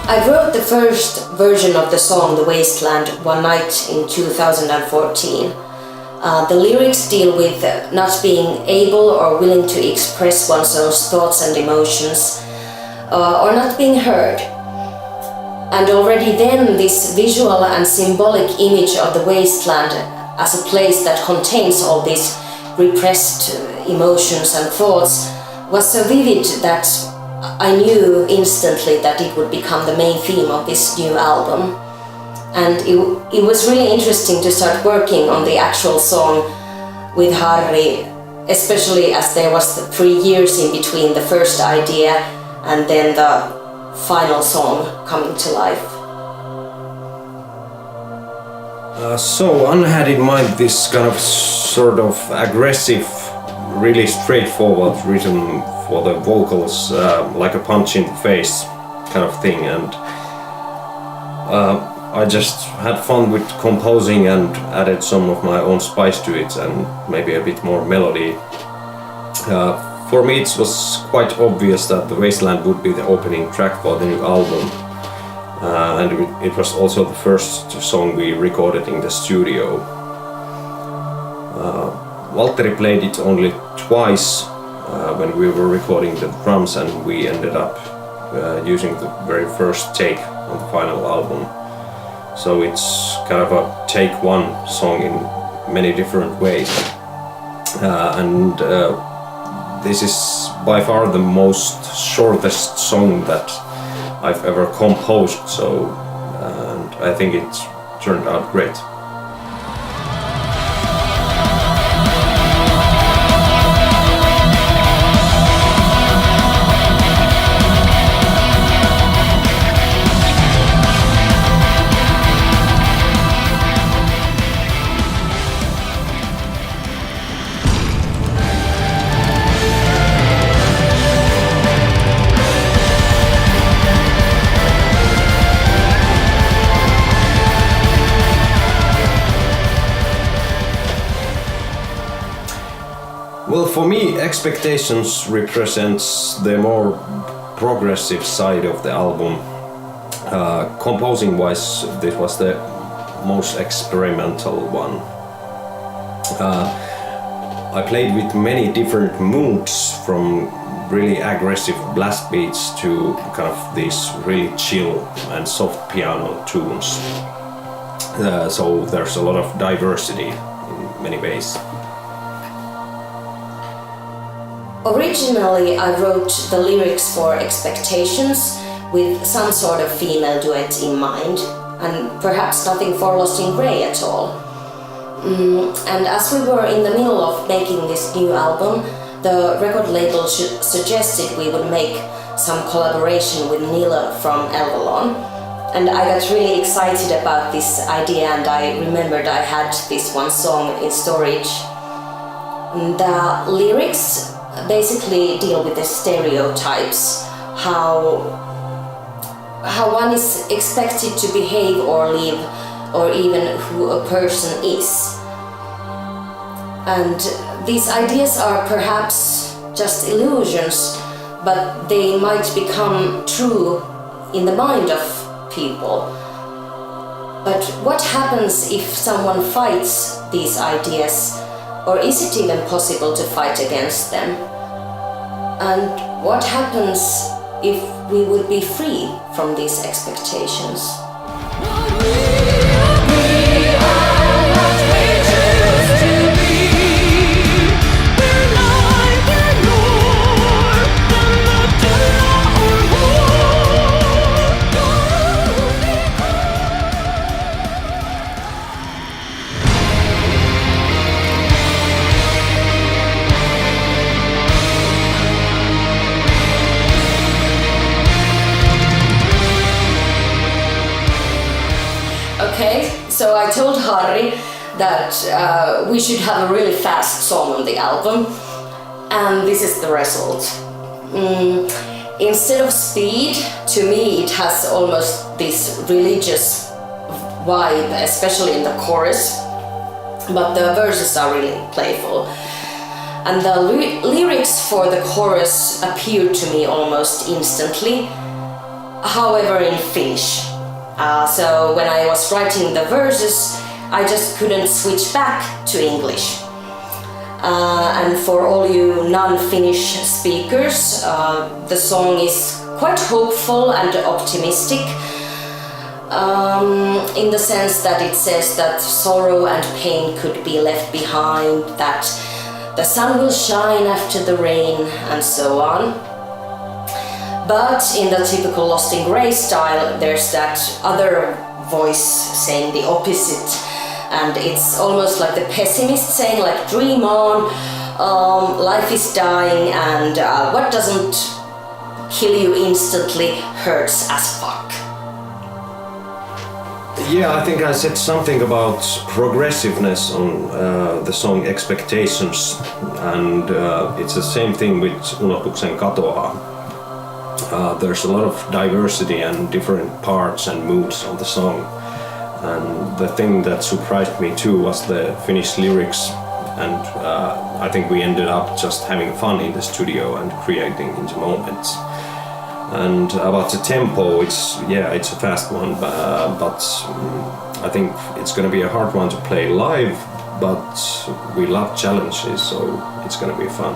I wrote the first version of the song The Wasteland one night in 2014. The lyrics deal with not being able or willing to express one's own thoughts and emotions, or not being heard. And already then this visual and symbolic image of the wasteland as a place that contains all these repressed emotions and thoughts was so vivid that I knew instantly that it would become the main theme of this new album. And it was really interesting to start working on the actual song with Harri, especially as there was 3 years in between the first idea and then the final song coming to life. So Anne had in mind this kind of sort of aggressive, really straightforward rhythm for the vocals, like a punch in the face kind of thing, and I just had fun with composing and added some of my own spice to it and maybe a bit more melody. For me it was quite obvious that The Wasteland would be the opening track for the new album, and it was also the first song we recorded in the studio. Valtteri played it only twice when we were recording the drums, and we ended up using the very first take on the final album. So it's kind of a take one song in many different ways. This is by far the most shortest song that I've ever composed, and I think it turned out great. Well, for me, Expectations represents the more progressive side of the album. Composing-wise, this was the most experimental one. I played with many different moods, from really aggressive blast beats to kind of these really chill and soft piano tunes. So there's a lot of diversity in many ways. Originally, I wrote the lyrics for Expectations with some sort of female duet in mind, and perhaps nothing for Lost in Grey at all. And as we were in the middle of making this new album, the record label suggested we would make some collaboration with Nele from Elvellon. And I got really excited about this idea, and I remembered I had this one song in storage. The lyrics basically deal with the stereotypes, how one is expected to behave or live, or even who a person is. And these ideas are perhaps just illusions, but they might become true in the mind of people. But what happens if someone fights these ideas? Or is it even possible to fight against them? And what happens if we would be free from these expectations? Okay, so I told Harri that we should have a really fast song on the album, and this is the result. Instead of speed, to me it has almost this religious vibe, especially in the chorus, but the verses are really playful. And the lyrics for the chorus appeared to me almost instantly, however in Finnish. So when I was writing the verses, I just couldn't switch back to English. And for all you non-Finnish speakers, the song is quite hopeful and optimistic, in the sense that it says that sorrow and pain could be left behind, that the sun will shine after the rain, and so on. But in the typical Lost in Grey style, there's that other voice saying the opposite, and it's almost like the pessimist saying, like, dream on, life is dying, and what doesn't kill you instantly hurts as fuck. Yeah, I think I said something about progressiveness on the song Expectations, and it's the same thing with Unohdukseen Katoaa. There's a lot of diversity and different parts and moods on the song. And the thing that surprised me too was the Finnish lyrics, and I think we ended up just having fun in the studio and creating into moments. And about the tempo, it's a fast one, but I think it's gonna be a hard one to play live, but we love challenges, so it's gonna be fun.